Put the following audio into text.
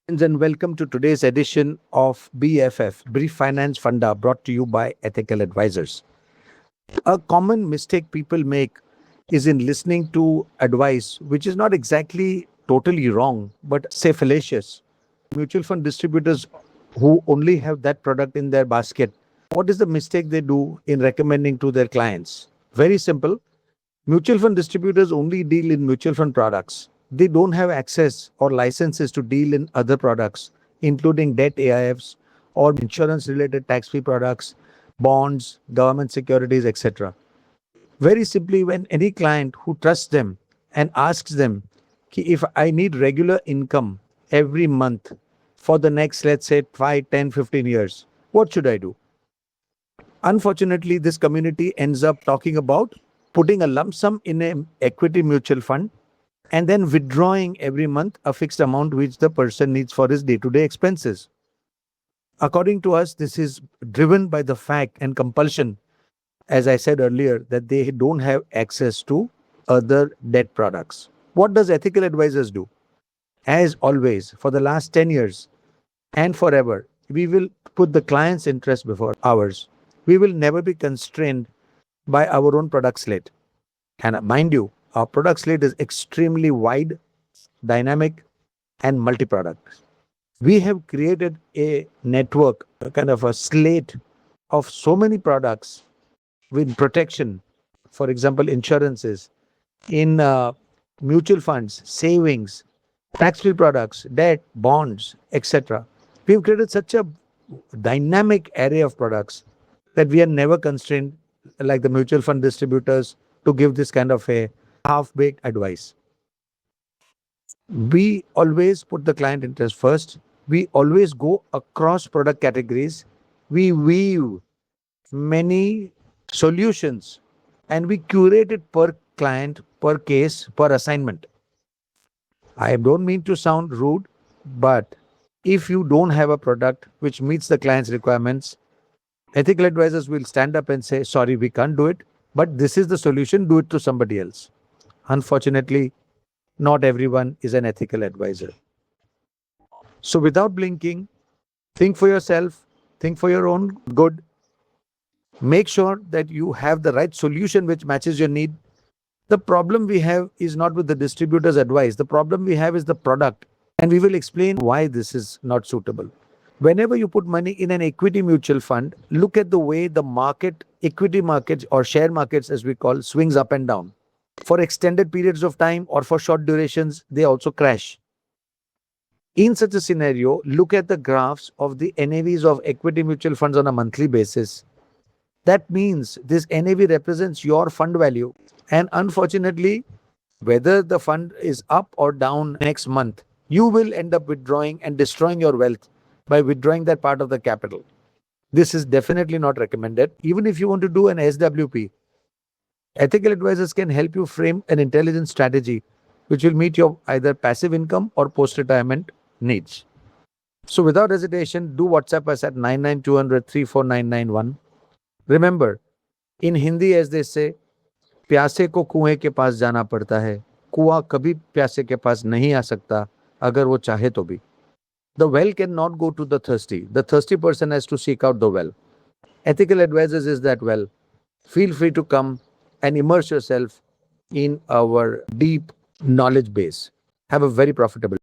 And welcome to today's edition of BFF, Brief Finance Funda, brought to you by Ethical Advisors. A common mistake people make is in listening to advice which is not exactly totally wrong, but say fallacious. Mutual fund distributors who only have that product in their basket, what is the mistake they do in recommending to their clients? Very simple. Mutual fund distributors only deal in mutual fund products. They don't have access or licenses to deal in other products, including debt AIFs or insurance related tax free products, bonds, government securities, etc. Very simply, when any client who trusts them and asks them, "Ki if I need regular income every month for the next, let's say, 5, 10, 15 years, what should I do?" Unfortunately, this community ends up talking about putting a lump sum in an equity mutual fund and then withdrawing every month a fixed amount which the person needs for his day-to-day expenses. According to us, this is driven by the fact and compulsion, as I said earlier, that they don't have access to other debt products. What does ethical advisors do? As always, for the last 10 years and forever, we will put the client's interest before ours. We will never be constrained by our own product slate. And mind you, our product slate is extremely wide, dynamic, and multi-product. We have created a network, a kind of a slate of so many products with protection, for example, insurances, in mutual funds, savings, tax-free products, debt, bonds, etc. We've created such a dynamic array of products that we are never constrained, like the mutual fund distributors, to give this kind of a half-baked advice. We always put the client interest first. We always go across product categories. We weave many solutions and we curate it per client, per case, per assignment. I don't mean to sound rude, but if you don't have a product which meets the client's requirements, ethical advisors will stand up and say, "Sorry, we can't do it, but this is the solution, do it to somebody else." Unfortunately, not everyone is an ethical advisor. So without blinking, think for yourself, think for your own good. Make sure that you have the right solution which matches your need. The problem we have is not with the distributor's advice. The problem we have is the product. And we will explain why this is not suitable. Whenever you put money in an equity mutual fund, look at the way the market, equity markets or share markets as we call, swings up and down. For extended periods of time or for short durations, they also crash. In such a scenario, look at the graphs of the NAVs of equity mutual funds on a monthly basis. That means this NAV represents your fund value. And unfortunately, whether the fund is up or down next month, you will end up withdrawing and destroying your wealth by withdrawing that part of the capital. This is definitely not recommended. Even if you want to do an SWP, ethical advisors can help you frame an intelligent strategy which will meet your either passive income or post-retirement needs. So without hesitation, do WhatsApp us at 99200 34991. Remember, in Hindi, as they say, प्यासे को कुएं के पास जाना पड़ता है, कुआं कभी प्यासे के पास नहीं आ सकता अगर वो चाहे तो भी. The well cannot go to the thirsty. The thirsty person has to seek out the well. Ethical advisors is that well. Feel free to come and immerse yourself in our deep knowledge base. Have a very profitable